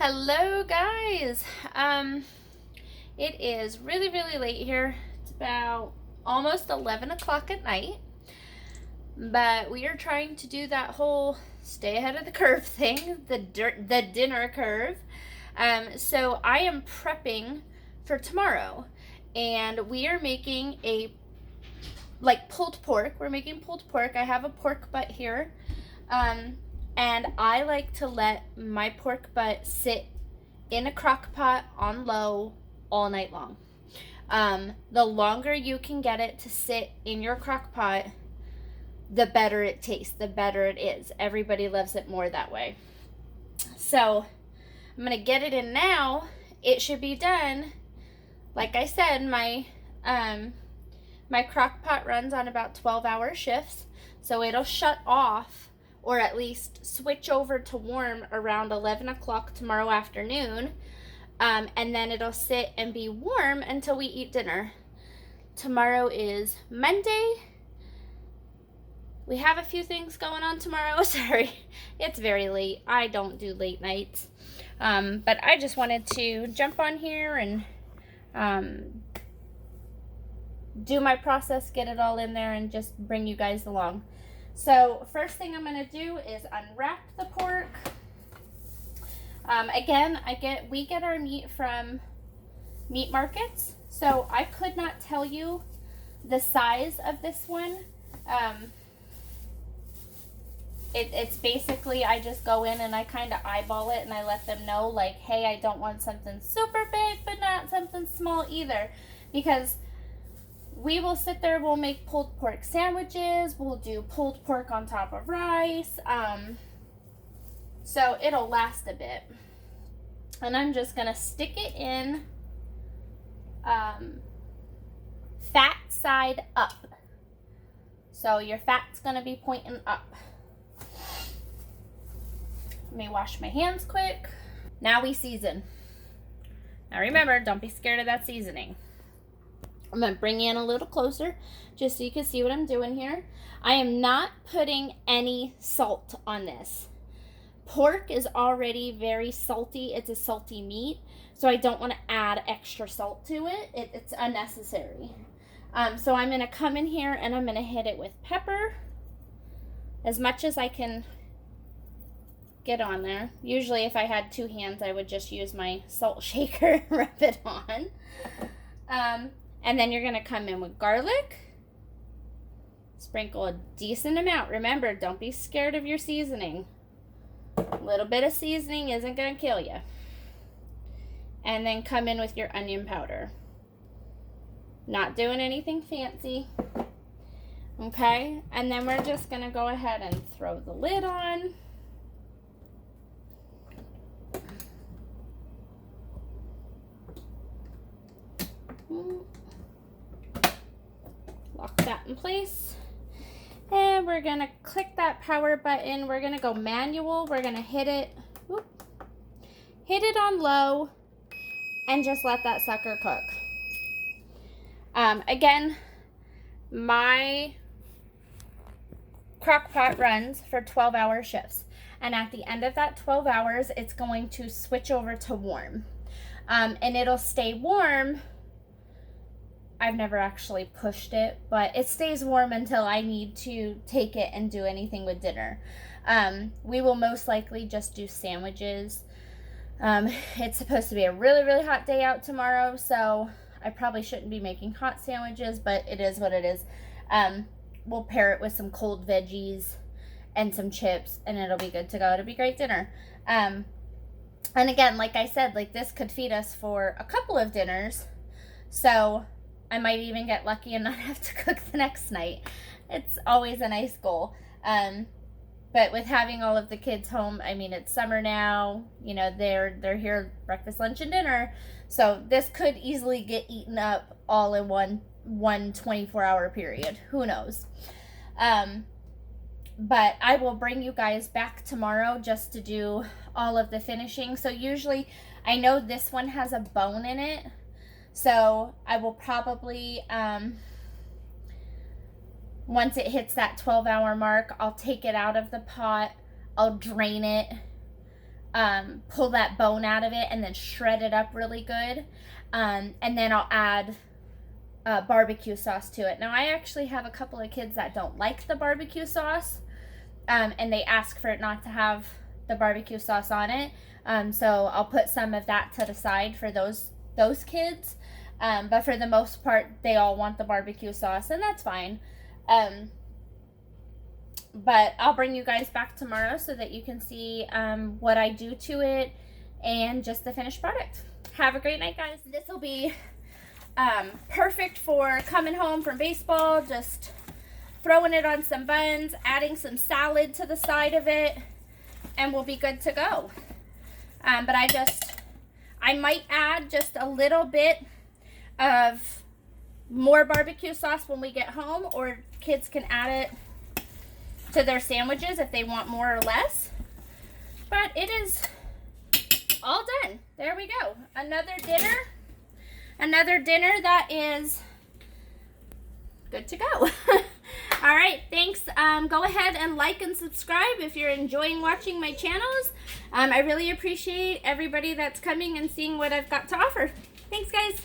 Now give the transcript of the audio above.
Hello guys. It is really late here. It's about almost 11 o'clock at night. But we are trying to do that whole stay ahead of the curve thing, the dinner curve. So I am prepping for tomorrow. And we are making pulled pork. We're making pulled pork. I have a pork butt here. And I like to let my pork butt sit in a crock pot on low all night long. The longer you can get it to sit in your crock pot, the better it tastes, the better it is. Everybody loves it more that way. So I'm going to get it in now. It should be done. Like I said, my crock pot runs on about 12-hour shifts, so it'll shut off or at least switch over to warm around 11 o'clock tomorrow afternoon. And then it'll sit and be warm until we eat dinner. Tomorrow is Monday. We have a few things going on tomorrow. Sorry, it's very late. I don't do late nights. But I just wanted to jump on here and do my process, get it all in there, and just bring you guys along. So first thing I'm going to do is unwrap the pork. Again, we get our meat from meat markets, so I could not tell you the size of this one. It's basically, I just go in and I kind of eyeball it, and I let them know, like, hey, I don't want something super big, but not something small either, because we will sit there, we'll make pulled pork sandwiches, we'll do pulled pork on top of rice, so it'll last a bit. And I'm just going to stick it in fat side up. So your fat's going to be pointing up. Let me wash my hands quick. Now we season. Now remember, don't be scared of that seasoning. I'm going to bring you in a little closer just so you can see what I'm doing here. I am not putting any salt on this. Pork is already very salty. It's a salty meat, so I don't want to add extra salt to it. It's unnecessary. So I'm going to come in here and I'm going to hit it with pepper as much as I can get on there. Usually if I had two hands, I would just use my salt shaker and rub it on. And then you're going to come in with garlic. Sprinkle a decent amount. Remember, don't be scared of your seasoning. A little bit of seasoning isn't going to kill you. And then come in with your onion powder. Not doing anything fancy. Okay? And then we're just going to go ahead and throw the lid on. Lock that in place. And we're going to click that power button. We're going to go manual. We're going to hit it. Whoop, hit it on low. And just let that sucker cook. Again, my crock pot runs for 12-hour shifts. And at the end of that 12 hours, it's going to switch over to warm. And it'll stay warm. I've never actually pushed it, but it stays warm until I need to take it and do anything with dinner. We will most likely just do sandwiches. It's supposed to be a really hot day out tomorrow, so I probably shouldn't be making hot sandwiches, but it is what it is. We'll pair it with some cold veggies and some chips, and it'll be good to go. It'll be great dinner. And again, like I said, like this could feed us for a couple of dinners, so I might even get lucky and not have to cook the next night. It's always a nice goal. But with having all of the kids home, I mean, it's summer now, you know, they're here breakfast, lunch, and dinner. So this could easily get eaten up all in one 24-hour period. Who knows? But I will bring you guys back tomorrow just to do all of the finishing. So usually, I know this one has a bone in it. So I will probably, once it hits that 12-hour mark, I'll take it out of the pot. I'll drain it. pull that bone out of it and then shred it up really good. And then I'll add barbecue sauce to it. Now, I actually have a couple of kids that don't like the barbecue sauce, and they ask for it not to have the barbecue sauce on it. So I'll put some of that to the side for those kids. But for the most part, they all want the barbecue sauce, and that's fine. But I'll bring you guys back tomorrow so that you can see what I do to it and just the finished product. Have a great night, guys. This will be perfect for coming home from baseball, just throwing it on some buns, adding some salad to the side of it, and we'll be good to go. But I might add just a little bit of more barbecue sauce when we get home, or kids can add it to their sandwiches if they want more or less. But it is all done. There we go. Another dinner that is good to go. All right, thanks. Go ahead and like and subscribe if you're enjoying watching my channels. I really appreciate everybody that's coming and seeing what I've got to offer. Thanks, guys.